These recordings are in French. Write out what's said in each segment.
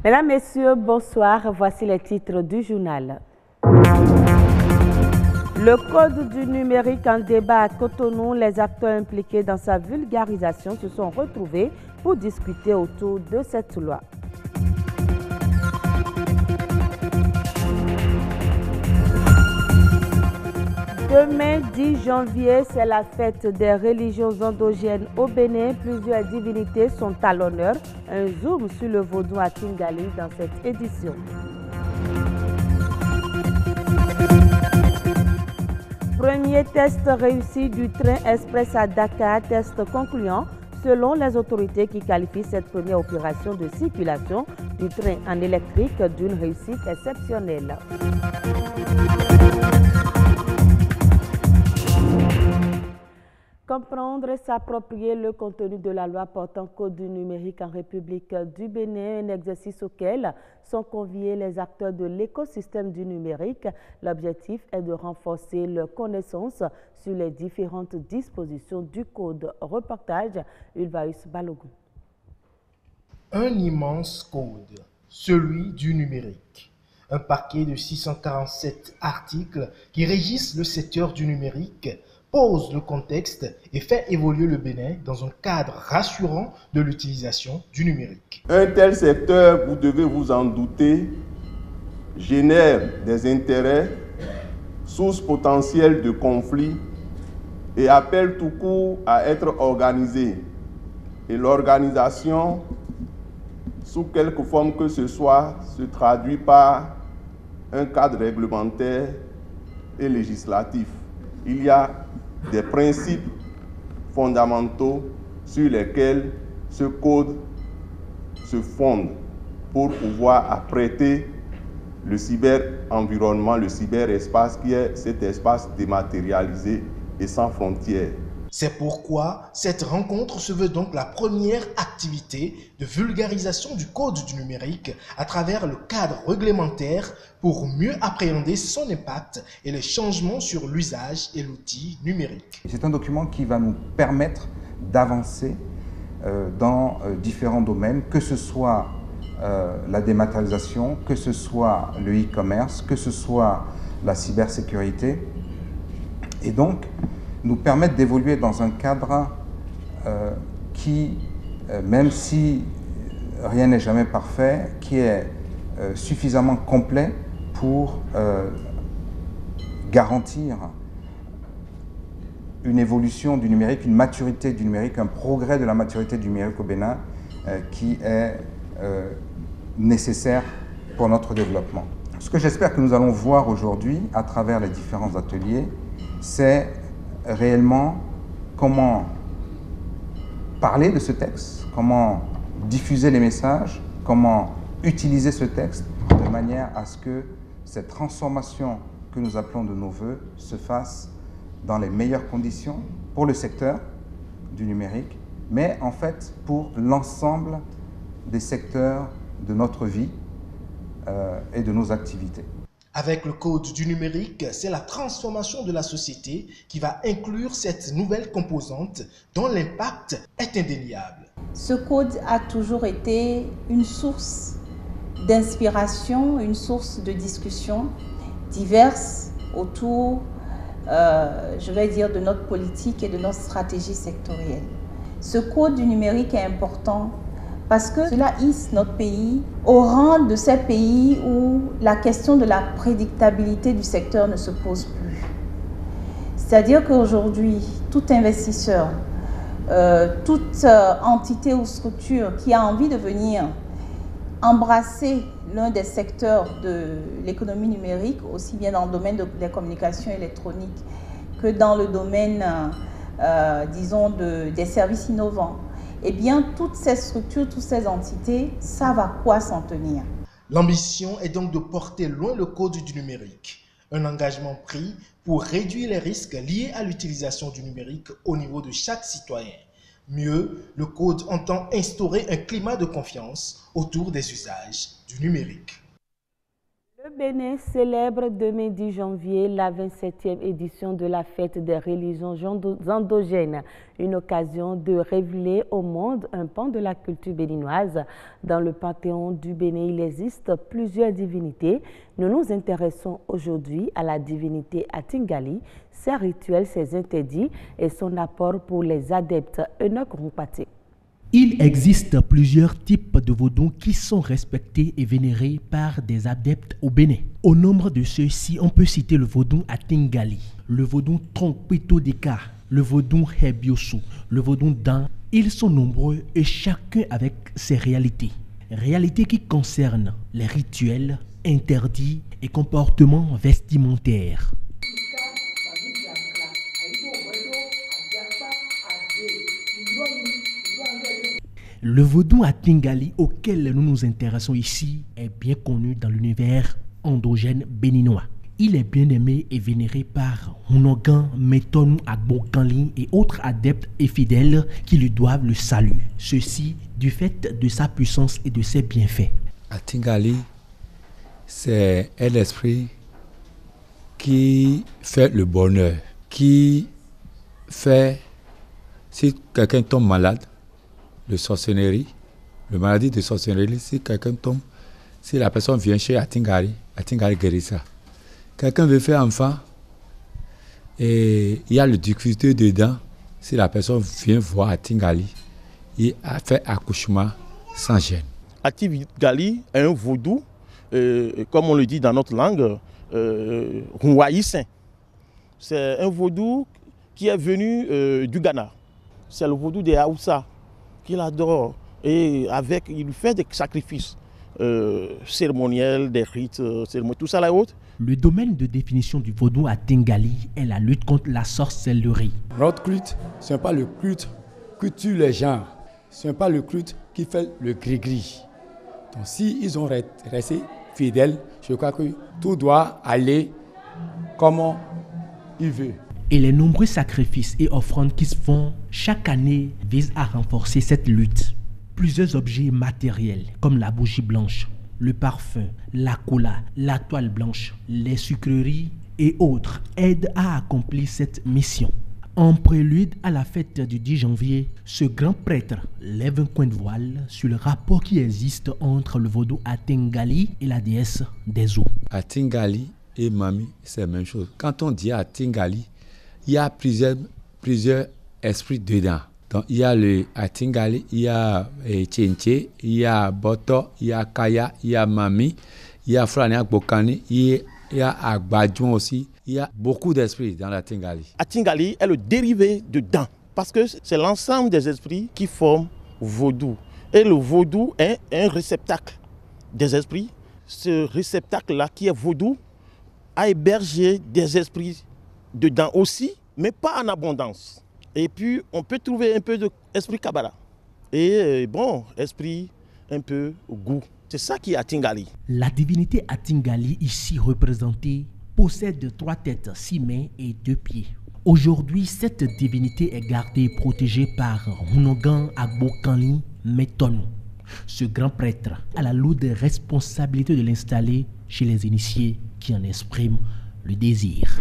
Mesdames, Messieurs, bonsoir. Voici les titres du journal. Le code du numérique en débat à Cotonou, les acteurs impliqués dans sa vulgarisation se sont retrouvés pour discuter autour de cette loi. Demain 10 janvier, c'est la fête des religions endogènes au Bénin. Plusieurs divinités sont à l'honneur. Un zoom sur le vaudou à Tingali dans cette édition. Premier test réussi du train express à Dakar, test concluant selon les autorités qui qualifient cette première opération de circulation du train en électrique d'une réussite exceptionnelle. Comprendre et s'approprier le contenu de la loi portant code du numérique en République du Bénin, un exercice auquel sont conviés les acteurs de l'écosystème du numérique. L'objectif est de renforcer leur connaissance sur les différentes dispositions du code. Reportage Ulvaeus Balogun. Un immense code, celui du numérique. Un paquet de 647 articles qui régissent le secteur du numérique pose le contexte et fait évoluer le Bénin dans un cadre rassurant de l'utilisation du numérique. Un tel secteur, vous devez vous en douter, génère des intérêts, source potentielle de conflits et appelle tout court à être organisé. Et l'organisation, sous quelque forme que ce soit, se traduit par un cadre réglementaire et législatif. Il y a des principes fondamentaux sur lesquels ce code se fonde pour pouvoir apprêter le cyber-environnement, le cyberespace qui est cet espace dématérialisé et sans frontières. C'est pourquoi cette rencontre se veut donc la première activité de vulgarisation du code du numérique à travers le cadre réglementaire pour mieux appréhender son impact et les changements sur l'usage et l'outil numérique. C'est un document qui va nous permettre d'avancer dans différents domaines, que ce soit la dématérialisation, que ce soit le e-commerce, que ce soit la cybersécurité. Et donc, nous permettre d'évoluer dans un cadre qui, même si rien n'est jamais parfait, qui est suffisamment complet pour garantir une évolution du numérique, une maturité du numérique, un progrès de la maturité du numérique au Bénin qui est nécessaire pour notre développement. Ce que j'espère que nous allons voir aujourd'hui à travers les différents ateliers, c'est réellement comment parler de ce texte, comment diffuser les messages, comment utiliser ce texte de manière à ce que cette transformation que nous appelons de nos voeux se fasse dans les meilleures conditions pour le secteur du numérique, mais en fait pour l'ensemble des secteurs de notre vie et de nos activités. Avec le code du numérique, c'est la transformation de la société qui va inclure cette nouvelle composante dont l'impact est indéniable. Ce code a toujours été une source d'inspiration, une source de discussion diverses autour, je vais dire, de notre politique et de notre stratégie sectorielle. Ce code du numérique est important parce que cela hisse notre pays au rang de ces pays où la question de la prédictabilité du secteur ne se pose plus. C'est-à-dire qu'aujourd'hui, tout investisseur, toute entité ou structure qui a envie de venir embrasser l'un des secteurs de l'économie numérique, aussi bien dans le domaine des communications électroniques que dans le domaine, disons, des services innovants, eh bien, toutes ces structures, toutes ces entités savent à quoi s'en tenir. L'ambition est donc de porter loin le code du numérique. Un engagement pris pour réduire les risques liés à l'utilisation du numérique au niveau de chaque citoyen. Mieux, le code entend instaurer un climat de confiance autour des usages du numérique. Le Bénin célèbre demain 10 janvier la 27e édition de la fête des religions endogènes, une occasion de révéler au monde un pan de la culture béninoise. Dans le panthéon du Bénin, il existe plusieurs divinités. Nous nous intéressons aujourd'hui à la divinité Atingali, ses rituels, ses interdits et son apport pour les adeptes. Enoch Rompati. Il existe plusieurs types de vaudou qui sont respectés et vénérés par des adeptes au Bénin. Au nombre de ceux-ci, on peut citer le vaudou Atingali, le vaudou Tronkpito Deka, le vaudou Hebiosu, le vaudou Dan. Ils sont nombreux et chacun avec ses réalités. Réalités qui concernent les rituels, interdits et comportements vestimentaires. Le vaudou Atingali auquel nous nous intéressons ici est bien connu dans l'univers endogène béninois. Il est bien aimé et vénéré par Hunogan, Metonu Agbokanli et autres adeptes et fidèles qui lui doivent le salut. Ceci du fait de sa puissance et de ses bienfaits. Atingali, c'est un esprit qui fait le bonheur, qui fait, si quelqu'un tombe malade, de sorcellerie, le maladie de sorcellerie, si quelqu'un tombe, si la personne vient chez Atingali, Atingali guérit ça. Quelqu'un veut faire enfant et il y a le difficulté dedans, si la personne vient voir Atingali, il a fait accouchement sans gêne. Atingali est un vaudou, comme on le dit dans notre langue, Rouaïssin. C'est un vaudou qui est venu du Ghana. C'est le vaudou des Haoussa qu'il adore et avec il fait des sacrifices cérémoniels, des rites, tout ça là haute. Le domaine de définition du vaudou Atingali est la lutte contre la sorcellerie. Notre culte, ce n'est pas le culte qui tue les gens, ce n'est pas le culte qui fait le gris-gris. Donc si ils ont resté fidèles, je crois que tout doit aller comme il veut. Et les nombreux sacrifices et offrandes qui se font chaque année visent à renforcer cette lutte. Plusieurs objets matériels comme la bougie blanche, le parfum, la cola, la toile blanche, les sucreries et autres aident à accomplir cette mission. En prélude à la fête du 10 janvier, ce grand prêtre lève un coin de voile sur le rapport qui existe entre le vaudou Atingali et la déesse des eaux. Atingali et Mami, c'est la même chose. Quand on dit Atingali, il y a plusieurs esprits dedans. Donc, il y a le Atingali, il y a Tchenche, il y a Boto, il y a Kaya, il y a Mami, il y a Frane Agbokani, il y a Agbadjon aussi. Il y a beaucoup d'esprits dans l'Atingali. Atingali est le dérivé de Dan, parce que c'est l'ensemble des esprits qui forment vaudou. Et le vaudou est un réceptacle des esprits. Ce réceptacle-là qui est vaudou a hébergé des esprits dedans aussi, mais pas en abondance. Et puis, on peut trouver un peu d'esprit Kabbalah. Et bon, esprit un peu goût. C'est ça qui est Atingali. La divinité Atingali, ici représentée, possède 3 têtes, 6 mains et 2 pieds. Aujourd'hui, cette divinité est gardée et protégée par Hunogan Agbokanli Metonu. Ce grand prêtre a la lourde responsabilité de l'installer chez les initiés qui en expriment le désir.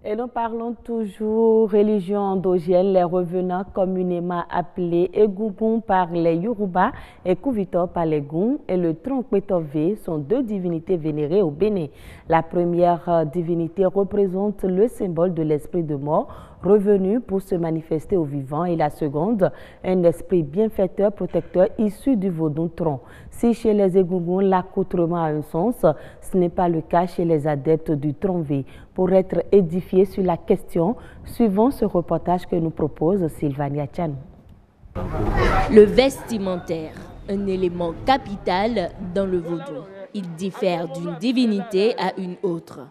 Et nous parlons toujours religion endogène, les revenants communément appelés Egungun par les Yoruba et Kuvito par les Goum et le Tronkpetove sont 2 divinités vénérées au Bénin. La première divinité représente le symbole de l'esprit de mort revenu pour se manifester aux vivants et la seconde, un esprit bienfaiteur protecteur issu du vaudou tronc. Si chez les Egungun l'accoutrement a un sens, ce n'est pas le cas chez les adeptes du tronc-V. Pour être édifiés sur la question, suivons ce reportage que nous propose Sylvania Tchanou. Le vestimentaire, un élément capital dans le vaudou. Il diffère d'une divinité à une autre.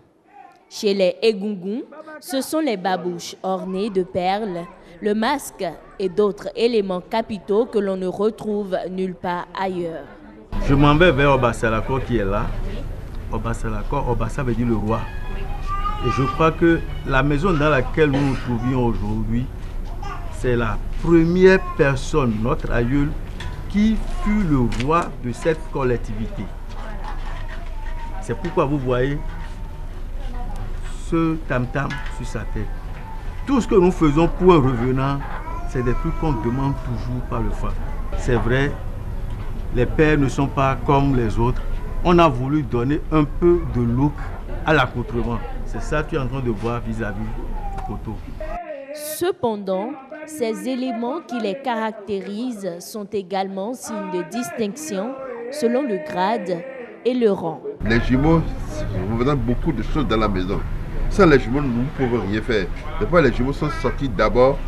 Chez les Egungun, ce sont les babouches ornées de perles, le masque et d'autres éléments capitaux que l'on ne retrouve nulle part ailleurs. Je m'en vais vers Obasalako qui est là. Obasalako, Obasa veut dire le roi. Et je crois que la maison dans laquelle nous nous trouvions aujourd'hui, c'est la première personne, notre aïeul, qui fut le roi de cette collectivité. C'est pourquoi vous voyez ce tam-tam sur sa tête. Tout ce que nous faisons pour un revenant, c'est des trucs qu'on demande toujours par le FA. C'est vrai, les pères ne sont pas comme les autres. On a voulu donner un peu de look à l'accoutrement. C'est ça que tu es en train de voir vis-à-vis du poteau. Cependant, ces éléments qui les caractérisent sont également signes de distinction selon le grade et le rang. Les jumeaux représentent beaucoup de choses dans la maison. Sans les jumeaux, nous ne pouvons rien faire. Des fois, les jumeaux sont sortis d'abord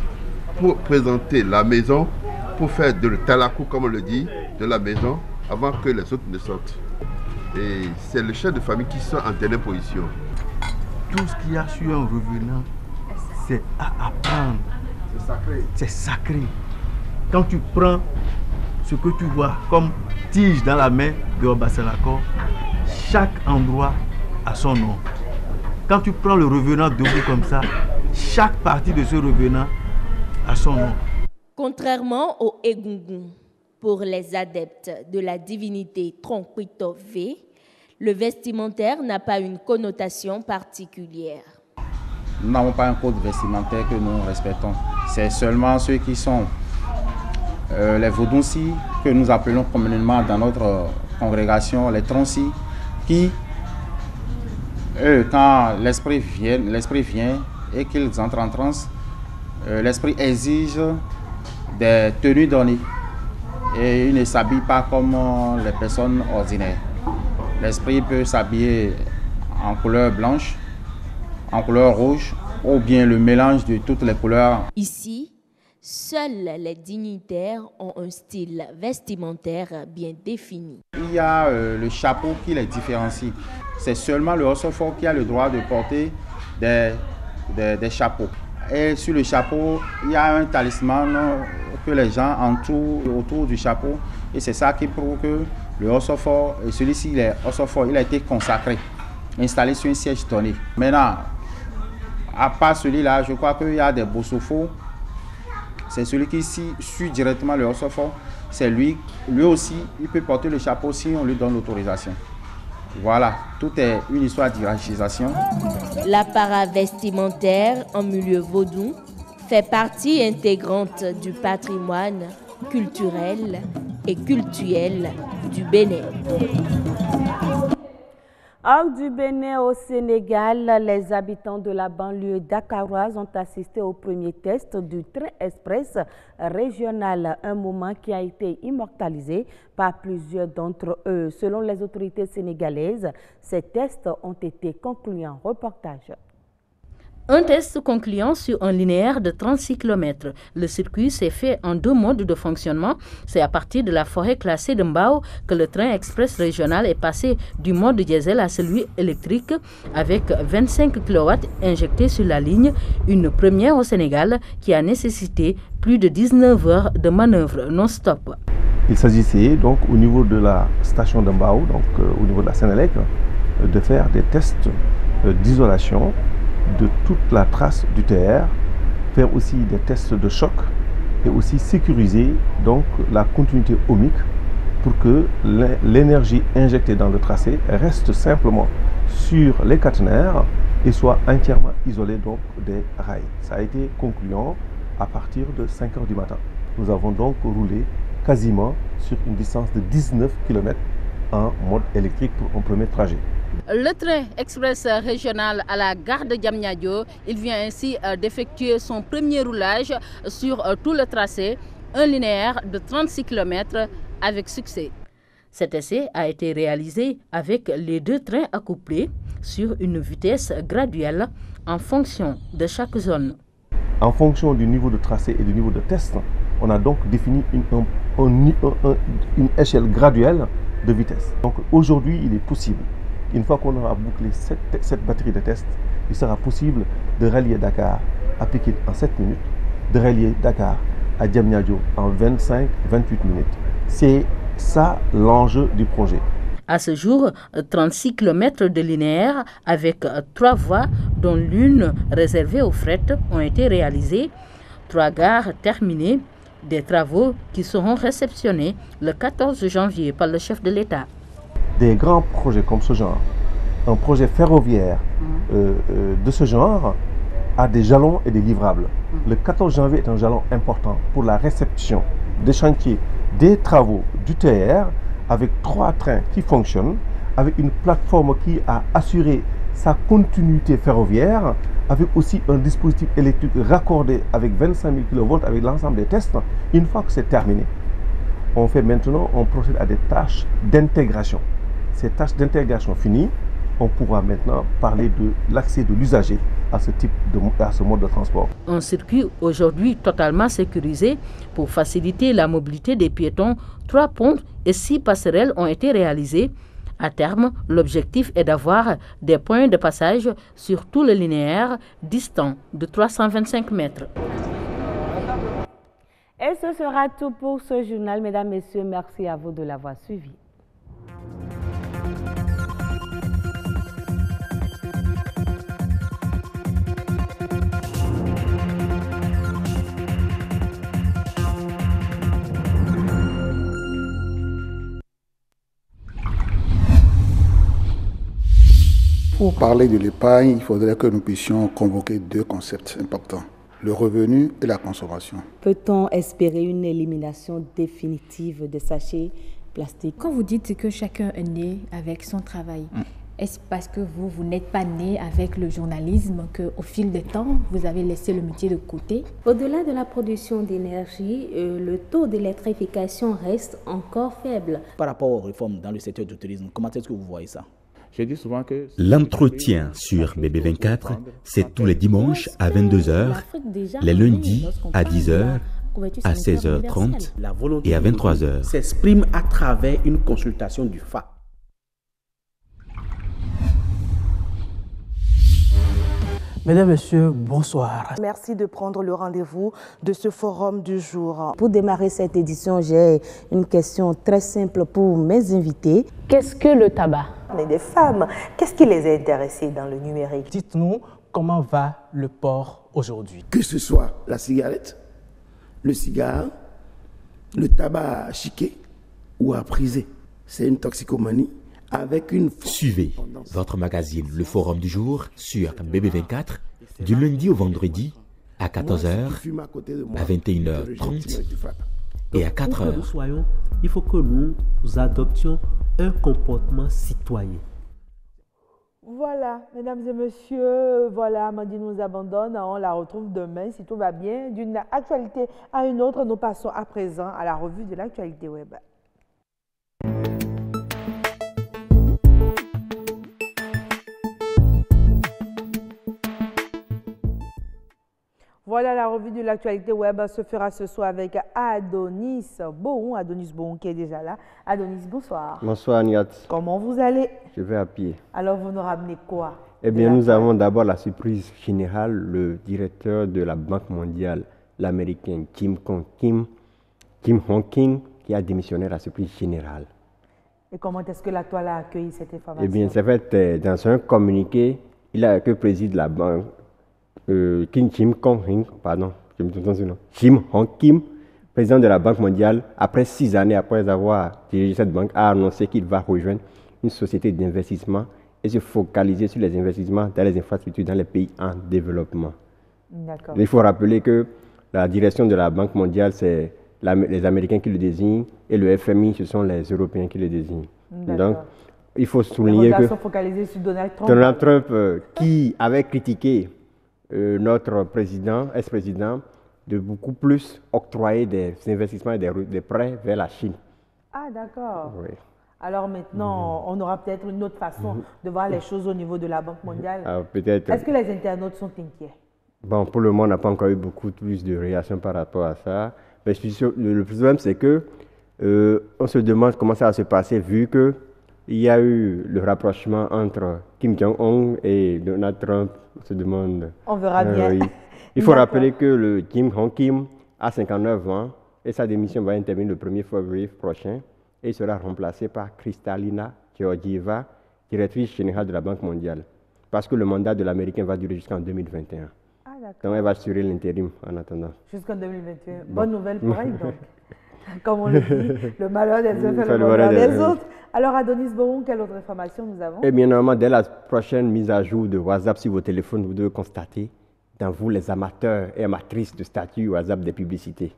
pour présenter la maison, pour faire de le talakou, comme on le dit, de la maison, avant que les autres ne sortent. Et c'est le chef de famille qui sont en dernière position. Tout ce qu'il y a sur un revenant, c'est à apprendre. C'est sacré. C'est sacré. Quand tu prends ce que tu vois comme tige dans la main de Obassalako, chaque endroit a son nom. Quand tu prends le revenant debout comme ça, chaque partie de ce revenant a son nom. Contrairement au Egungun, pour les adeptes de la divinité Tronkwito V, le vestimentaire n'a pas une connotation particulière. Nous n'avons pas un code vestimentaire que nous respectons. C'est seulement ceux qui sont les Vodunsi, que nous appelons communément dans notre congrégation les Tronsi, qui, eux, quand l'esprit vient et qu'ils entrent en transe, l'esprit exige des tenues données et ils ne s'habillent pas comme les personnes ordinaires. L'esprit peut s'habiller en couleur blanche, en couleur rouge ou bien le mélange de toutes les couleurs. Ici, seuls les dignitaires ont un style vestimentaire bien défini. Il y a le chapeau qui les différencie. C'est seulement le Osofo qui a le droit de porter des chapeaux. Et sur le chapeau, il y a un talisman que les gens entourent autour du chapeau. Et c'est ça qui prouve que le Osofo, celui-ci, il a été consacré, installé sur un siège donné. Maintenant, à part celui-là, je crois qu'il y a des Bosofo. C'est celui qui suit directement le Osofo. C'est lui aussi, il peut porter le chapeau si on lui donne l'autorisation. Voilà, tout est une histoire d'hierarchisation. L'apparat vestimentaire en milieu vaudou fait partie intégrante du patrimoine culturel et cultuel du Bénin. Hors du Bénin au Sénégal, les habitants de la banlieue dakaroise ont assisté au premier test du train express régional, un moment qui a été immortalisé par plusieurs d'entre eux. Selon les autorités sénégalaises, ces tests ont été concluants. Reportage. Un test concluant sur un linéaire de 36 km. Le circuit s'est fait en 2 modes de fonctionnement. C'est à partir de la forêt classée de Mbao que le train express régional est passé du mode diesel à celui électrique avec 25 kW injectés sur la ligne, une première au Sénégal qui a nécessité plus de 19 heures de manœuvre non-stop. Il s'agissait donc au niveau de la station de Mbao, donc au niveau de la Sénélec, de faire des tests d'isolation de toute la trace du TR, faire aussi des tests de choc et aussi sécuriser donc la continuité ohmique pour que l'énergie injectée dans le tracé reste simplement sur les caténaires et soit entièrement isolée donc des rails. Ça a été concluant à partir de 5 h du matin. Nous avons donc roulé quasiment sur une distance de 19 km en mode électrique pour un premier trajet. Le train express régional à la gare de Diamniadio, il vient ainsi d'effectuer son premier roulage sur tout le tracé, un linéaire de 36 km avec succès. Cet essai a été réalisé avec les 2 trains accouplés sur une vitesse graduelle en fonction de chaque zone. En fonction du niveau de tracé et du niveau de test, on a donc défini une échelle graduelle de vitesse. Donc aujourd'hui, il est possible, une fois qu'on aura bouclé cette batterie de tests, il sera possible de rallier Dakar à Pékin en 7 minutes, de rallier Dakar à Diamniadio en 25-28 minutes. C'est ça l'enjeu du projet. À ce jour, 36 km de linéaire avec 3 voies, dont l'une réservée aux fret, ont été réalisées. 3 gares terminées, des travaux qui seront réceptionnés le 14 janvier par le chef de l'État. Des grands projets comme ce genre un projet ferroviaire de ce genre a des jalons et des livrables. Le 14 janvier est un jalon important pour la réception des chantiers, des travaux du TER, avec 3 trains qui fonctionnent, avec une plateforme qui a assuré sa continuité ferroviaire, avec aussi un dispositif électrique raccordé avec 25 000 kV avec l'ensemble des tests. Une fois que c'est terminé, on procède à des tâches d'intégration. Ces tâches d'intégration finies, on pourra maintenant parler de l'accès de l'usager à ce mode de transport. Un circuit aujourd'hui totalement sécurisé pour faciliter la mobilité des piétons. 3 ponts et 6 passerelles ont été réalisés. À terme, l'objectif est d'avoir des points de passage sur tout le linéaire distant de 325 mètres. Et ce sera tout pour ce journal. Mesdames, Messieurs, merci à vous de l'avoir suivi. Pour parler de l'épargne, il faudrait que nous puissions convoquer 2 concepts importants, le revenu et la consommation. Peut-on espérer une élimination définitive des sachets plastiques? Quand vous dites que chacun est né avec son travail, est-ce parce que vous n'êtes pas né avec le journalisme qu'au fil du temps, vous avez laissé le métier de côté? Au-delà de la production d'énergie, le taux d'électrification reste encore faible. Par rapport aux réformes dans le secteur du tourisme, comment est-ce que vous voyez ça? Je dis souvent que l'entretien sur BB24, c'est tous les dimanches à 22h, les lundis à 10h, à 16h30 et à 23h. S'exprime à travers une consultation du FA. Mesdames, Messieurs, bonsoir. Merci de prendre le rendez-vous de ce forum du jour. Pour démarrer cette édition, j'ai une question très simple pour mes invités. Qu'est-ce que le tabac? Mais des femmes, qu'est-ce qui les a intéressées dans le numérique? Dites-nous comment va le port aujourd'hui. Que ce soit la cigarette, le cigare, le tabac chiqué ou à priser, c'est une toxicomanie. Avec une... Suivez votre magazine Le Forum du Jour sur BB24 du lundi au vendredi à 14h, à 21h30 et à 4h. Il faut que nous adoptions un comportement citoyen. Voilà, mesdames et messieurs, voilà, Amandine nous abandonne, on la retrouve demain si tout va bien. D'une actualité à une autre, nous passons à présent à la revue de l'actualité web. Voilà, la revue de l'actualité web se fera ce soir avec Adonis Bohon qui est déjà là. Adonis, bonsoir. Bonsoir Niat. Comment vous allez? Je vais à pied. Alors vous nous ramenez quoi? Eh bien, nous avons d'abord la surprise générale, le directeur de la Banque mondiale, l'américain Kim Hong-Kim, qui a démissionné à la surprise générale. Et comment est-ce que la toile a accueilli cette information? Eh bien, c'est fait dans un communiqué, que préside la banque. Kim Hong-Kim, président de la Banque mondiale, après 6 années après avoir dirigé cette banque, a annoncé qu'il va rejoindre une société d'investissement et se focaliser sur les investissements dans les infrastructures dans les pays en développement. Il faut rappeler que la direction de la Banque mondiale, c'est les Américains qui le désignent et le FMI, ce sont les Européens qui le désignent. Donc, il faut souligner que sont focalisés sur Donald Trump qui avait critiqué notre président, ex-président, de beaucoup plus octroyer des investissements et des prêts vers la Chine. Ah, d'accord. Oui. Alors maintenant, on aura peut-être une autre façon de voir les choses au niveau de la Banque mondiale. Peut-être. Est-ce que les internautes sont inquiets? Bon, pour le moment, on n'a pas encore eu beaucoup plus de réactions par rapport à ça. Mais le problème, c'est que on se demande comment ça va se passer vu que il y a eu le rapprochement entre Kim Jong-un et Donald Trump. On se demande. On verra bien. Oui. Il faut rappeler que le Kim Hong-Kim a 59 ans et sa démission va intervenir le 1er février prochain et il sera remplacé par Kristalina Georgieva, directrice générale de la Banque mondiale. Parce que le mandat de l'Américain va durer jusqu'en 2021. Ah, d'accord. Donc elle va assurer l'intérim en attendant. Jusqu'en 2021. Bonne nouvelle pour elle donc. Comme on le dit, le malheur des uns fait le bonheur des autres. Alors, Adonis Boron, quelle autre information nous avons? Eh bien, normalement, dès la prochaine mise à jour de WhatsApp sur vos téléphones, vous devez constater, dans vous, les amateurs et amatrices de statut WhatsApp des publicités.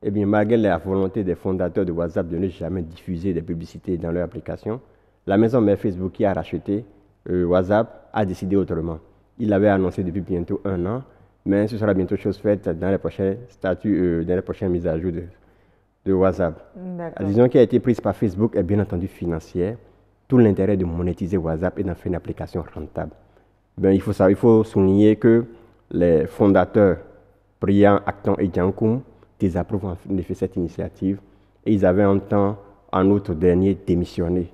Eh bien, malgré la volonté des fondateurs de WhatsApp de ne jamais diffuser des publicités dans leur application, la maison mère Facebook qui a racheté WhatsApp a décidé autrement. Il l'avait annoncé depuis bientôt 1 an, mais ce sera bientôt chose faite dans les prochains statuts, dans les prochaines mises à jour de WhatsApp. La décision qui a été prise par Facebook est bien entendu financière. Tout l'intérêt de monétiser WhatsApp est d'en faire une application rentable. Ben, il faut souligner que les fondateurs, Brian Acton et Jankoum, désapprouvent en effet cette initiative et ils avaient un temps, en outre dernier, démissionné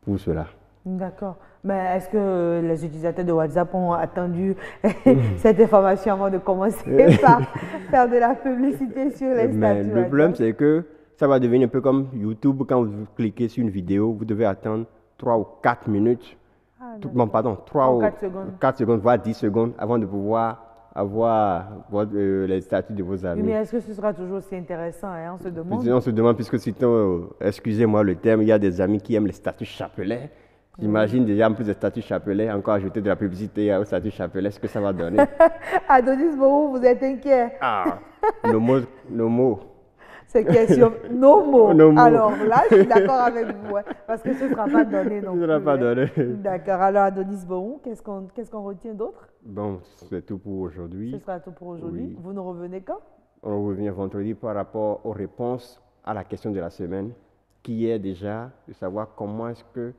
pour cela. D'accord. Mais est-ce que les utilisateurs de WhatsApp ont attendu cette information avant de commencer par faire de la publicité sur les statuts? Le problème, c'est que ça va devenir un peu comme YouTube. Quand vous cliquez sur une vidéo, vous devez attendre 3 ou 4 minutes. Pardon, 3 ou 4 secondes, voire 10 secondes avant de pouvoir avoir les statuts de vos amis. Mais est-ce que ce sera toujours aussi intéressant, hein? On se demande. On se demande, puisque excusez-moi le terme, il y a des amis qui aiment les statuts chapelets. J'imagine déjà en plus des statuts chapelets, encore ajouter de la publicité au statut chapelet, ce que ça va donner. Adonis Boron, vous êtes inquiet? Nos mots. C'est question nos mots. Alors là, je suis d'accord avec vous, hein, parce que ce ne sera pas donné non plus. Ce ne sera pas donné. D'accord. Alors, Adonis Boron, qu'est-ce qu'on retient d'autre? Bon, c'est tout pour aujourd'hui. Ce sera tout pour aujourd'hui. Oui. Vous nous revenez quand? On revient vendredi par rapport aux réponses à la question de la semaine, qui est déjà de savoir comment est-ce que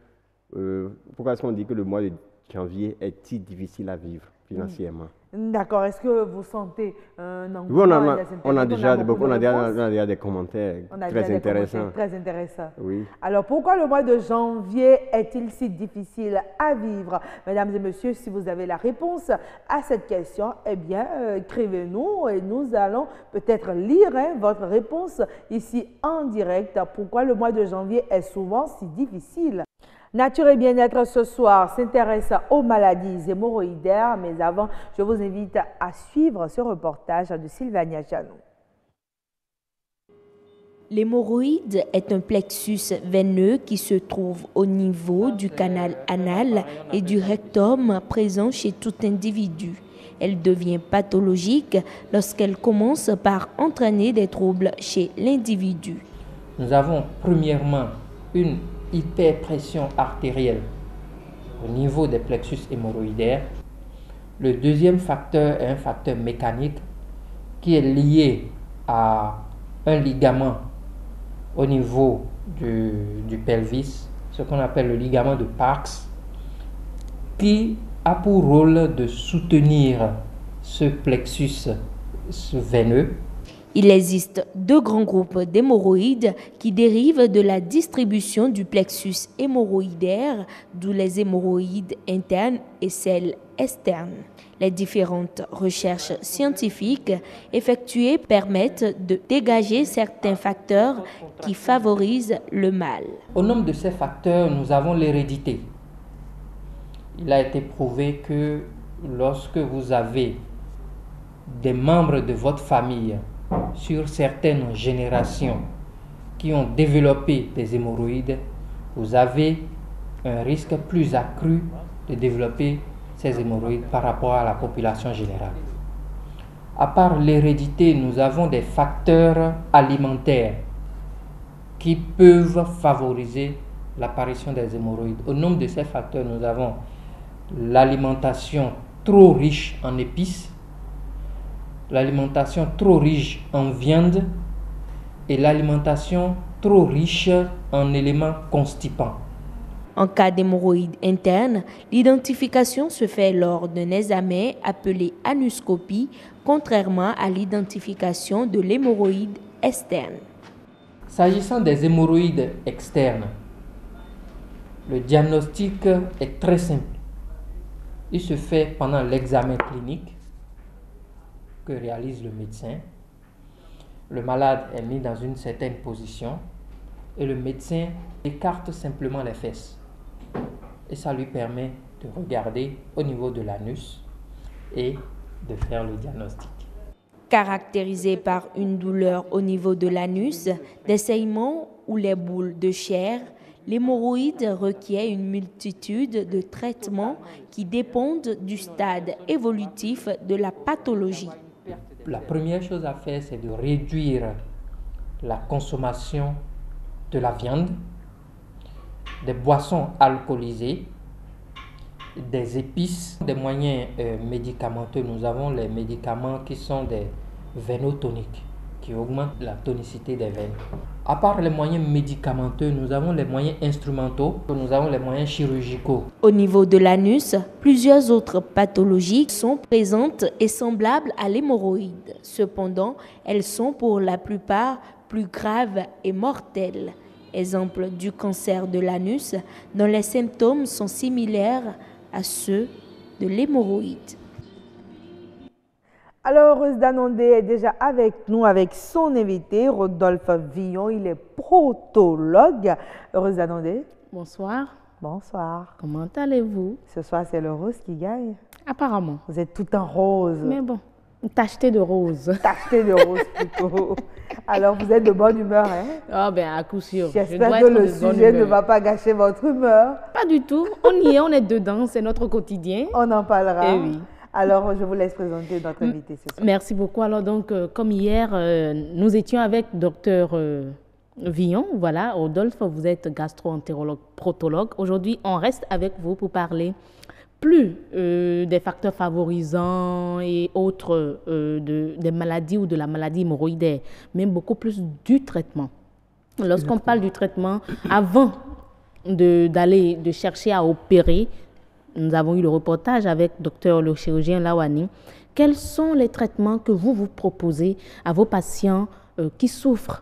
pourquoi est-ce qu'on dit que le mois de janvier est si difficile à vivre financièrement? D'accord. Est-ce que vous sentez un engouement? On a déjà des commentaires très intéressants. Très intéressants. Oui. Alors, pourquoi le mois de janvier est-il si difficile à vivre? Mesdames et messieurs, si vous avez la réponse à cette question, eh bien, écrivez-nous et nous allons peut-être lire votre réponse ici en direct. Pourquoi le mois de janvier est souvent si difficile? Nature et bien-être ce soir s'intéresse aux maladies hémorroïdaires, mais avant, je vous invite à suivre ce reportage de Sylvania Janou. L'hémorroïde est un plexus veineux qui se trouve au niveau du canal anal et du rectum présent chez tout individu. Elle devient pathologique lorsqu'elle commence par entraîner des troubles chez l'individu. Nous avons premièrement une hyperpression artérielle au niveau des plexus hémorroïdaires. Le deuxième facteur est un facteur mécanique qui est lié à un ligament au niveau du pelvis, ce qu'on appelle le ligament de Parks, qui a pour rôle de soutenir ce plexus veineux. Il existe 2 grands groupes d'hémorroïdes qui dérivent de la distribution du plexus hémorroïdaire, d'où les hémorroïdes internes et celles externes. Les différentes recherches scientifiques effectuées permettent de dégager certains facteurs qui favorisent le mal. Au nombre de ces facteurs, nous avons l'hérédité. Il a été prouvé que lorsque vous avez des membres de votre famille sur certaines générations qui ont développé des hémorroïdes, vous avez un risque plus accru de développer ces hémorroïdes par rapport à la population générale. À part l'hérédité, nous avons des facteurs alimentaires qui peuvent favoriser l'apparition des hémorroïdes. Au nombre de ces facteurs, nous avons l'alimentation trop riche en épices, l'alimentation trop riche en viande et l'alimentation trop riche en éléments constipants. En cas d'hémorroïde interne, l'identification se fait lors d'un examen appelé anoscopie, contrairement à l'identification de l'hémorroïde externe. S'agissant des hémorroïdes externes, le diagnostic est très simple. Il se fait pendant l'examen clinique que réalise le médecin. Le malade est mis dans une certaine position et le médecin écarte simplement les fesses. Et ça lui permet de regarder au niveau de l'anus et de faire le diagnostic. Caractérisée par une douleur au niveau de l'anus, des saignements ou les boules de chair, l'hémorroïde requiert une multitude de traitements qui dépendent du stade évolutif de la pathologie. La première chose à faire, c'est de réduire la consommation de la viande, des boissons alcoolisées, des épices, des moyens médicamenteux. Nous avons les médicaments qui sont des vénotoniques, qui augmentent la tonicité des veines. À part les moyens médicamenteux, nous avons les moyens instrumentaux, nous avons les moyens chirurgicaux. Au niveau de l'anus, plusieurs autres pathologies sont présentes et semblables à l'hémorroïde. Cependant, elles sont pour la plupart plus graves et mortelles. Exemple du cancer de l'anus, dont les symptômes sont similaires à ceux de l'hémorroïde. Alors, Rose Danondé est déjà avec nous, avec son invité, Rodolphe Villon. Il est protologue. Rose Danondé. Bonsoir. Bonsoir. Comment allez-vous? Ce soir, c'est le rose qui gagne. Apparemment. Vous êtes tout en rose. Mais bon, tacheté de rose. Tacheté de rose plutôt. Alors, vous êtes de bonne humeur, hein? Ah ben, à coup sûr. J'espère que le sujet ne va pas gâcher votre humeur. Pas du tout. On y est, on est dedans. C'est notre quotidien. On en parlera. Eh oui. Alors, je vous laisse présenter notre invité ce soir. Merci beaucoup. Alors, donc, comme hier, nous étions avec Dr Villon. Voilà, Rodolphe, vous êtes gastro-entérologue, protologue. Aujourd'hui, on reste avec vous pour parler plus des facteurs favorisants et autres des maladies ou de la maladie hémorroïdaire, mais beaucoup plus du traitement. Lorsqu'on parle du traitement, avant d'aller chercher à opérer, nous avons eu le reportage avec le chirurgien Lawani. Quels sont les traitements que vous proposez à vos patients qui souffrent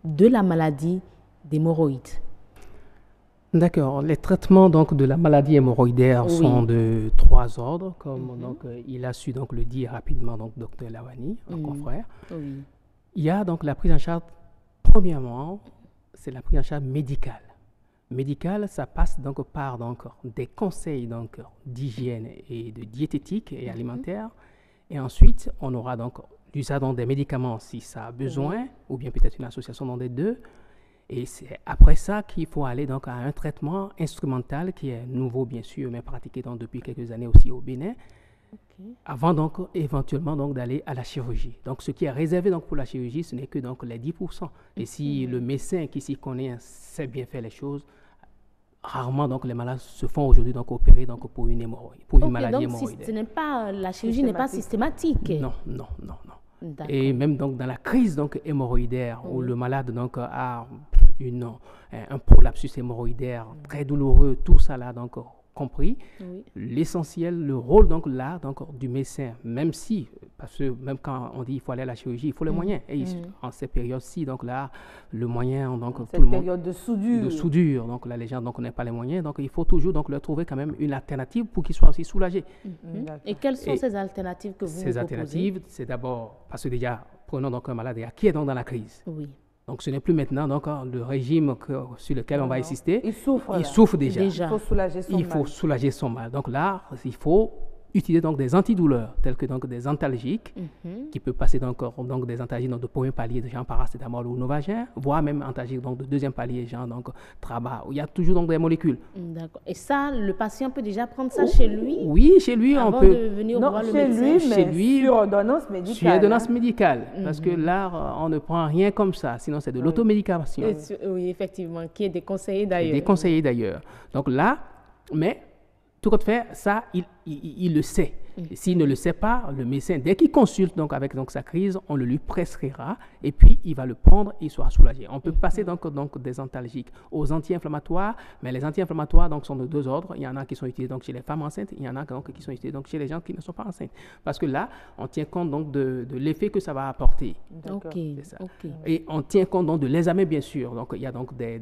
de la maladie d'hémorroïdes? D'accord. Les traitements donc, de la maladie hémorroïdaire sont de 3 ordres, comme donc, il a su donc, le dire rapidement, donc, Dr Lawani, un confrère. Oui. Il y a donc la prise en charge, premièrement, c'est la prise en charge médicale. Médicale, ça passe donc par donc, des conseils donc, d'hygiène et de diététique et alimentaire. Et ensuite, on aura donc l'usage des médicaments si ça a besoin, ou bien peut-être une association dans les deux. Et c'est après ça qu'il faut aller donc à un traitement instrumental qui est nouveau, bien sûr, mais pratiqué donc depuis quelques années aussi au Bénin, avant donc éventuellement donc d'aller à la chirurgie. Donc ce qui est réservé donc pour la chirurgie, ce n'est que donc les 10%. Et si le médecin qui s'y connaît sait bien faire les choses, rarement donc les malades se font aujourd'hui donc opérer donc pour une hémorroïde, pour une maladie hémorroïdaire. Ce n'est pas la chirurgie n'est pas systématique. Non. Et même donc dans la crise donc hémorroïdaire où le malade donc a un prolapsus hémorroïdaire très douloureux, tout ça là donc compris, l'essentiel, le rôle donc là donc du médecin, même si, parce que même quand on dit il faut aller à la chirurgie, il faut les moyens. Et en ces périodes-ci, donc là, le moyen, donc tout le monde... période de soudure. De soudure, donc là les gens donc n'a pas les moyens, donc il faut toujours donc leur trouver quand même une alternative pour qu'ils soient aussi soulagés. Et quelles sont ces alternatives que vous proposez? Ces alternatives, c'est d'abord, parce que déjà, prenons donc un malade qui est donc dans la crise. Oui. Donc ce n'est plus maintenant donc, le régime sur lequel on va insister. Il souffre déjà. Il faut soulager son mal. Il faut soulager son mal. Donc là, il faut utiliser donc des antidouleurs, tels que donc des antalgiques, qui peuvent passer donc des antalgiques de premier palier, genre paracétamol ou Novagen, voire même antalgiques donc de deuxième palier, genre donc Traba, où il y a toujours donc des molécules. D'accord. Et ça, le patient peut déjà prendre ça chez lui? Oui, chez lui, avant on peut. De venir voir le médecin. Chez lui, sur ordonnance médicale. Sur ordonnance médicale, parce que là, on ne prend rien comme ça, sinon c'est de l'automédication. Oui, effectivement, qui est déconseillé d'ailleurs. Déconseillé d'ailleurs. Donc là, mais tout compte fait, ça, il le sait. S'il ne le sait pas, le médecin, dès qu'il consulte donc, avec donc, sa crise, on le lui prescrira et puis il va le prendre et il sera soulagé. On peut passer donc des antalgiques aux anti-inflammatoires, mais les anti-inflammatoires donc, sont de 2 ordres. Il y en a qui sont utilisés donc, chez les femmes enceintes, il y en a donc, qui sont utilisés donc, chez les gens qui ne sont pas enceintes. Parce que là, on tient compte donc, de l'effet que ça va apporter. C'est ça. Et on tient compte donc, de l'examen, bien sûr. Donc, il y a donc des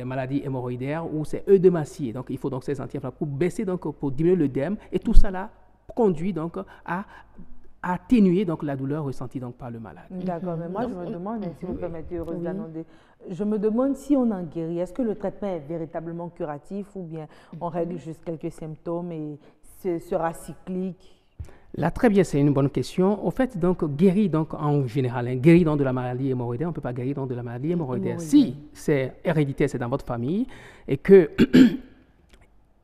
maladies hémorroïdaires où c'est œdématie. Donc, il faut donc ces anti-inflammatoires pour baisser, donc, pour diminuer l'œdème. Et tout ça là conduit donc à atténuer donc la douleur ressentie donc par le malade. D'accord, mais moi je me demande, si vous permettez, Rose Danondé, je me demande si on en guérit. Est-ce que le traitement est véritablement curatif ou bien on règle juste quelques symptômes et ce sera cyclique? Là, très bien, c'est une bonne question. Au fait, donc, guéri donc, en général, hein, guéri donc, de la maladie hémorroïdaire, on ne peut pas guérir donc, de la maladie hémorroïdaire. Si c'est héréditaire, c'est dans votre famille, et que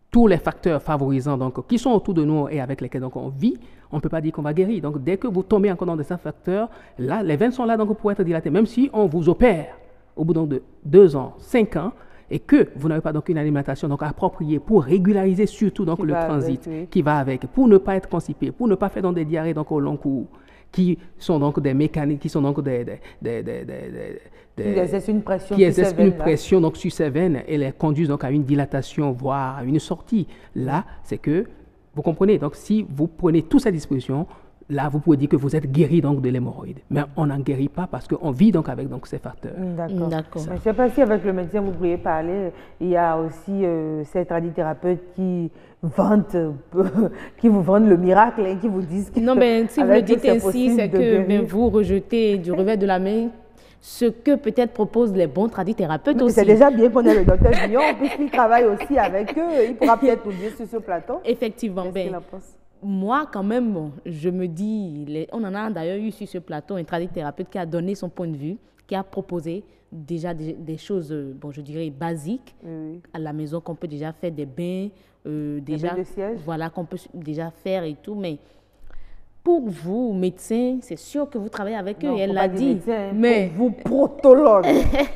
tous les facteurs favorisants donc, qui sont autour de nous et avec lesquels donc, on vit, on ne peut pas dire qu'on va guérir. Donc, dès que vous tombez encore dans ces facteurs, là, les veines sont là donc, pour être dilatées. Même si on vous opère au bout donc, de 2 ans, 5 ans, et que vous n'avez pas donc une alimentation donc appropriée pour régulariser surtout donc le transit qui va avec, pour ne pas être constipé, pour ne pas faire donc des diarrhées donc au long cours, qui sont donc des mécaniques, qui sont donc qui exercent une pression donc sur ces veines et les conduisent donc à une dilatation, voire à une sortie. Là, c'est que, vous comprenez, donc si vous prenez toutes ces dispositions, là, vous pouvez dire que vous êtes guéri donc de l'hémorroïde. Mais on n'en guérit pas parce qu'on vit donc avec donc, ces facteurs. D'accord. Je ne sais pas si avec le médecin vous pourriez parler. Il y a aussi ces tradithérapeutes qui vous vendent le miracle et qui vous disent que... Non, mais si vous le dites ainsi, c'est que vous rejetez du revers de la main ce que peut-être proposent les bons tradithérapeutes aussi. C'est déjà bien qu'on ait le docteur Villon, puisqu'il travaille aussi avec eux. Il pourra peut-être nous dire sur ce plateau. Effectivement. Moi, quand même, bon, je me dis, on en a d'ailleurs eu sur ce plateau un tradithérapeute qui a donné son point de vue, qui a proposé déjà des choses, bon, je dirais, basiques à la maison, qu'on peut déjà faire des bains, déjà, bains de siège. Voilà, qu'on peut déjà faire et tout. Mais pour vous, médecin, c'est sûr que vous travaillez avec eux, elle l'a dit. Médecin, mais pour vous, protologue,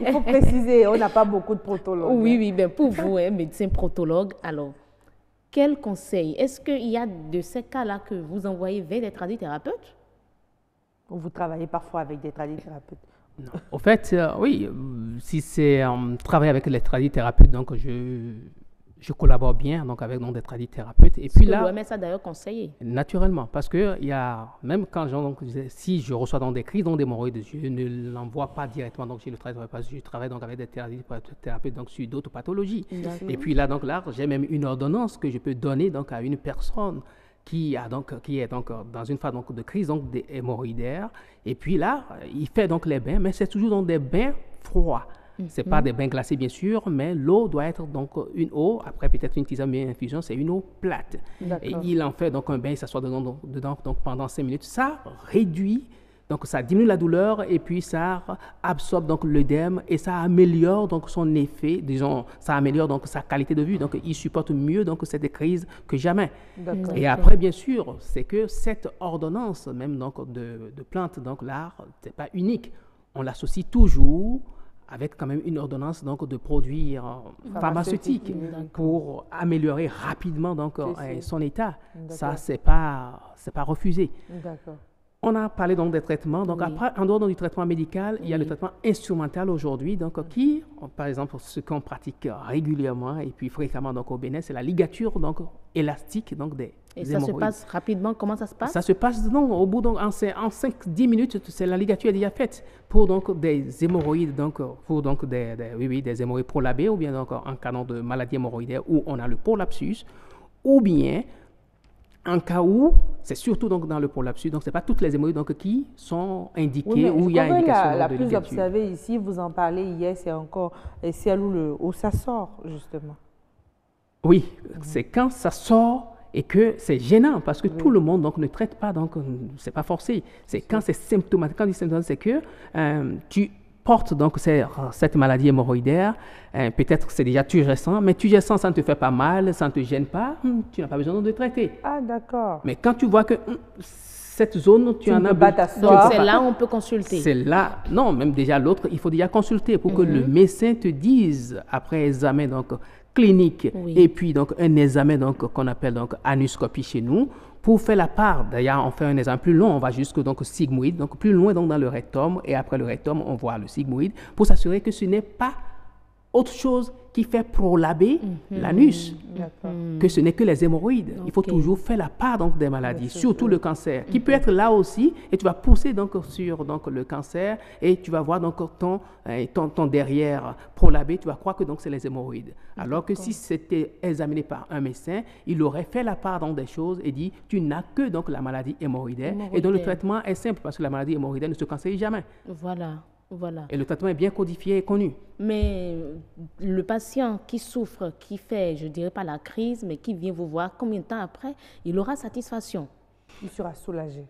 il faut préciser, on n'a pas beaucoup de protologues. Oui, ben pour vous, médecin protologue, alors... Quel conseil? Est-ce qu'il y a de ces cas-là que vous envoyez vers des tradithérapeutes? Vous travaillez parfois avec des tradithérapeutes? Non. Au fait, oui, si c'est travailler avec les tradithérapeutes, donc je collabore bien donc, avec donc, des tradithérapeutes. Et puis là, l'OMS a d'ailleurs conseillé. Naturellement, parce que il y a, même quand si je reçois donc, des crises d'hémorroïdes, je ne l'envoie pas directement donc, chez le tradithérapeute, parce que je travaille donc, avec des tradithérapeutes donc, sur d'autres pathologies. Et puis là, j'ai même une ordonnance que je peux donner donc, à une personne qui est donc dans une phase donc, de crise donc, hémorroïdaire. Et puis là, il fait donc les bains, mais c'est toujours donc, des bains froids. Ce n'est pas des bains glacés, bien sûr, mais l'eau doit être donc une eau, après peut-être une tisane, mais une infusion, c'est une eau plate. Et il en fait donc un bain, il s'assoit dedans donc, pendant 5 minutes. Ça réduit, donc ça diminue la douleur et puis ça absorbe donc l'œdème et ça améliore donc son effet, disons, ça améliore donc sa qualité de vue. Donc il supporte mieux donc cette crise que jamais. Et après, bien sûr, c'est que cette ordonnance, même donc de plantes, donc l'art, c'est pas unique. On l'associe toujours avec quand même une ordonnance donc, de produits pharmaceutiques pour améliorer rapidement donc, son état. Ça, c'est pas refusé. On a parlé donc des traitements. Donc après, en dehors du traitement médical, il y a le traitement instrumental aujourd'hui, donc qui, par exemple, ce qu'on pratique régulièrement et puis fréquemment donc au Bénin, c'est la ligature donc élastique donc des Et ça se passe rapidement. Comment ça se passe? Ça se passe au bout donc en 5-10 minutes, c'est la ligature est déjà faite pour donc des hémorroïdes donc pour donc des hémorroïdes prolabées ou bien donc en cas de maladie hémorroïdaire où on a le prolapsus ou bien en cas où, c'est surtout donc dans le prolapsus, donc ce n'est pas toutes les hémorroïdes donc, qui sont indiquées où il y a indication la de plus ligature. observée ici, vous en parlez hier, c'est encore celle où ça sort justement. Oui, c'est quand ça sort et que c'est gênant parce que tout le monde donc, ne traite pas, donc c'est pas forcé. C'est quand c'est symptomatique. Quand c'est symptomatique, c'est que tu portes donc cette maladie hémorroïdaire, peut-être que c'est déjà turgescent, mais turgescent, ça ne te fait pas mal, ça ne te gêne pas, tu n'as pas besoin de traiter. Ah, d'accord. Mais quand tu vois que cette zone, tu en as besoin. Donc c'est là où on peut consulter. C'est là, non, même déjà l'autre, il faut déjà consulter pour que le médecin te dise, après examen donc, clinique, et puis donc, un examen donc, qu'on appelle donc, anuscopie chez nous, pour faire la part. D'ailleurs, on fait un examen plus long, on va jusqu'au donc, sigmoïde, donc plus loin donc, dans le rectum, et après le rectum, on voit le sigmoïde, pour s'assurer que ce n'est pas autre chose qui fait prolaber l'anus, que ce n'est que les hémorroïdes. Il faut toujours faire la part donc, des maladies, surtout le cancer, qui peut être là aussi, et tu vas pousser donc, sur donc, le cancer, et tu vas voir donc, ton derrière prolabé, tu vas croire que c'est les hémorroïdes. Alors que si c'était examiné par un médecin, il aurait fait la part donc, des choses et dit, tu n'as que donc, la maladie hémorroïdaire, et donc le traitement est simple, parce que la maladie hémorroïdaire ne se cancérise jamais. Voilà. Et le traitement est bien codifié et connu. Mais le patient qui souffre, qui fait, je ne dirais pas la crise, mais qui vient vous voir, combien de temps après, il aura satisfaction? il sera soulagé.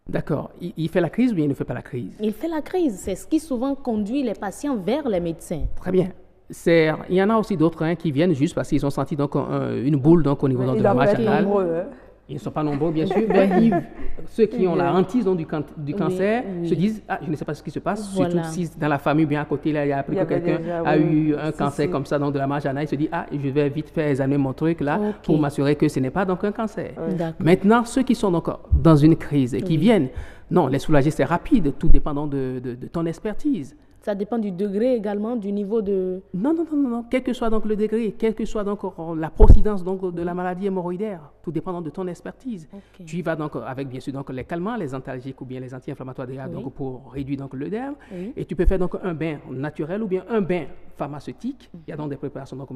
D'accord. Il fait la crise ou bien il ne fait pas la crise? Il fait la crise. C'est ce qui souvent conduit les patients vers les médecins. Très bien. Il y en a aussi d'autres qui viennent juste parce qu'ils ont senti donc, une boule donc, au niveau de la marge anale. Ils ne sont pas nombreux, bien sûr. Mais ceux qui ont la hantise donc, du cancer se disent « Ah, je ne sais pas ce qui se passe. » Surtout si dans la famille, bien à côté, là, il y a appris que quelqu'un a eu un cancer comme ça donc, de la marge anale. Il se dit « Ah, je vais vite faire examiner mon truc là pour m'assurer que ce n'est pas donc, un cancer. » Maintenant, ceux qui sont donc, dans une crise et qui viennent, non, les soulager, c'est rapide, tout dépendant de ton expertise. Ça dépend du degré également, du niveau de... Non. Quel que soit donc le degré, quelle que soit donc la procidence donc de la maladie hémorroïdaire, tout dépendant de ton expertise. Tu y vas donc avec bien sûr donc les calmants, les antalgiques ou bien les anti-inflammatoires donc pour réduire donc l'œdème. Et tu peux faire donc un bain naturel ou bien un bain pharmaceutique. Il y a donc des préparations donc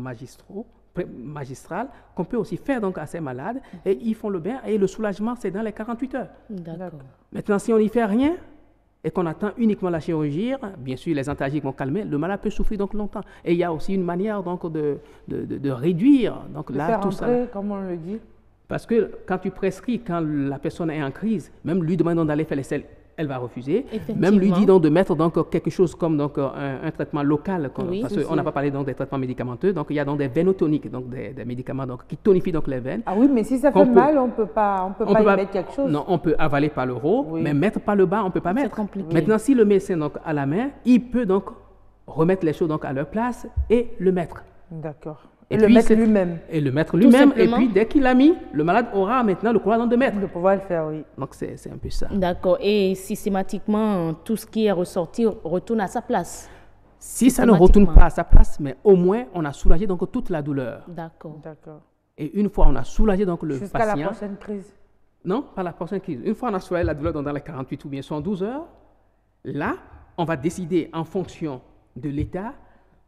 magistrales qu'on peut aussi faire donc à ces malades et ils font le bain et le soulagement c'est dans les 48 heures. D'accord. Maintenant si on n'y fait rien et qu'on attend uniquement la chirurgie, bien sûr, les antalgiques vont calmer, le malade peut souffrir donc longtemps. Et il y a aussi une manière donc de réduire donc, là, faire tout entrer, ça. comme on le dit. Parce que quand tu prescris, quand la personne est en crise, même lui demandant d'aller faire les selles, elle va refuser. Même lui dit donc de mettre donc quelque chose comme donc un traitement local, parce qu'on n'a pas parlé donc des traitements médicamenteux. Donc il y a donc des vénotoniques, donc des médicaments donc, qui tonifient donc les veines. Ah oui, mais si ça fait mal, on peut pas y mettre quelque chose. Non, on peut avaler par le haut, mais mettre par le bas, on ne peut pas mettre. Maintenant, si le médecin donc a la main, il peut donc remettre les choses donc à leur place et le mettre. D'accord. Et le mettre lui-même. Et le mettre lui-même. Et puis, dès qu'il l'a mis, le malade aura maintenant le courage de mettre. De pouvoir le faire, oui. Donc, c'est un peu ça. D'accord. Et systématiquement, tout ce qui est ressorti retourne à sa place. Si ça ne retourne pas à sa place, mais au moins, on a soulagé donc toute la douleur. D'accord. Et une fois on a soulagé donc le patient... Jusqu'à la prochaine crise. Non, pas la prochaine crise. Une fois on a soulagé la douleur dans les 48 ou bien 112 heures, là, on va décider en fonction de l'état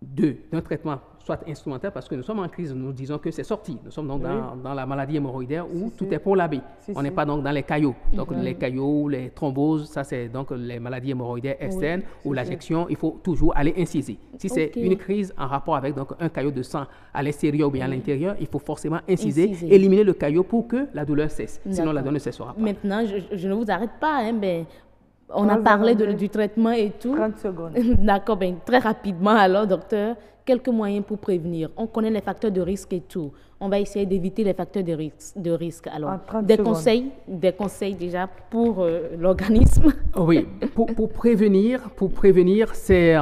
d'un traitement soit instrumental, parce que nous sommes en crise, nous disons que c'est sorti. Nous sommes donc dans la maladie hémorroïdaire où tout est prolabé. On n'est pas donc dans les caillots. Donc les caillots, les thromboses, ça c'est donc les maladies hémorroïdaires externes où l'injection, il faut toujours aller inciser. Si c'est une crise en rapport avec donc, un caillot de sang à l'extérieur ou bien à l'intérieur, il faut forcément inciser, éliminer le caillot pour que la douleur cesse. Sinon la douleur ne cessera pas. Maintenant, je ne vous arrête pas, hein, mais on a parlé du traitement et tout. 30 secondes. D'accord, très rapidement alors, docteur, quelques moyens pour prévenir. On connaît les facteurs de risque et tout. On va essayer d'éviter les facteurs de risque. Alors, des conseils déjà pour l'organisme. Oui, pour prévenir, c'est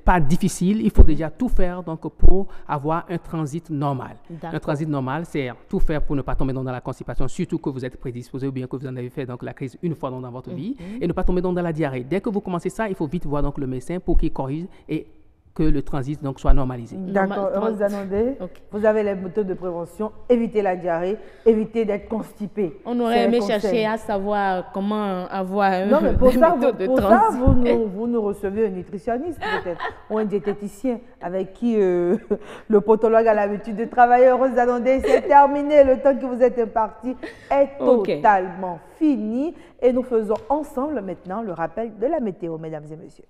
pas difficile. Il faut déjà tout faire donc, pour avoir un transit normal. Un transit normal, c'est tout faire pour ne pas tomber dans la constipation, surtout que vous êtes prédisposé ou bien que vous en avez fait donc, la crise une fois dans votre vie, et ne pas tomber dans la diarrhée. Dès que vous commencez ça, il faut vite voir donc, le médecin pour qu'il corrige et que le transit donc, soit normalisé. D'accord. Rose Danondé, vous avez les méthodes de prévention. Évitez la diarrhée, évitez d'être constipé. On aurait aimé chercher à savoir comment avoir non, mais pour ça, transit. vous nous recevez un nutritionniste peut-être, ou un diététicien avec qui le podologue a l'habitude de travailler. Rose Danondé, c'est terminé. Le temps que vous êtes imparti est totalement fini. Et nous faisons ensemble maintenant le rappel de la météo, mesdames et messieurs.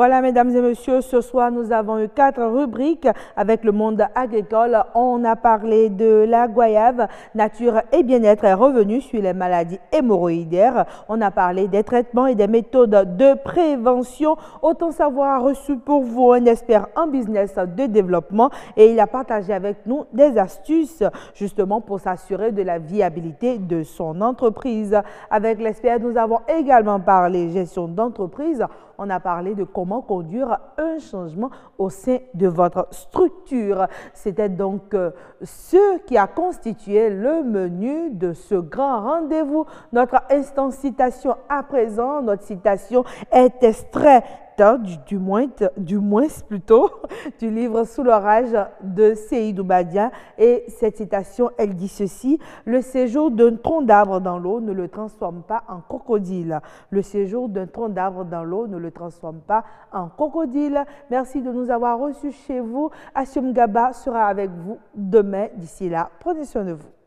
Voilà, mesdames et messieurs, ce soir, nous avons eu 4 rubriques avec le monde agricole. On a parlé de la goyave, nature et bien-être est revenu sur les maladies hémorroïdaires. On a parlé des traitements et des méthodes de prévention. Autant savoir reçu pour vous un expert en business de développement et il a partagé avec nous des astuces justement pour s'assurer de la viabilité de son entreprise. Avec l'expert, nous avons également parlé gestion d'entreprise. On a parlé de comment conduire un changement au sein de votre structure. C'était donc ce qui a constitué le menu de ce grand rendez-vous. Notre instant citation à présent, notre citation est extrait du moins plutôt, du livre Sous l'orage de Seydou Badia. Et cette citation, elle dit ceci: le séjour d'un tronc d'arbre dans l'eau ne le transforme pas en crocodile. Le séjour d'un tronc d'arbre dans l'eau ne le transforme pas en crocodile. Merci de nous avoir reçus chez vous. Assum Gaba sera avec vous demain. D'ici là, prenez soin de vous.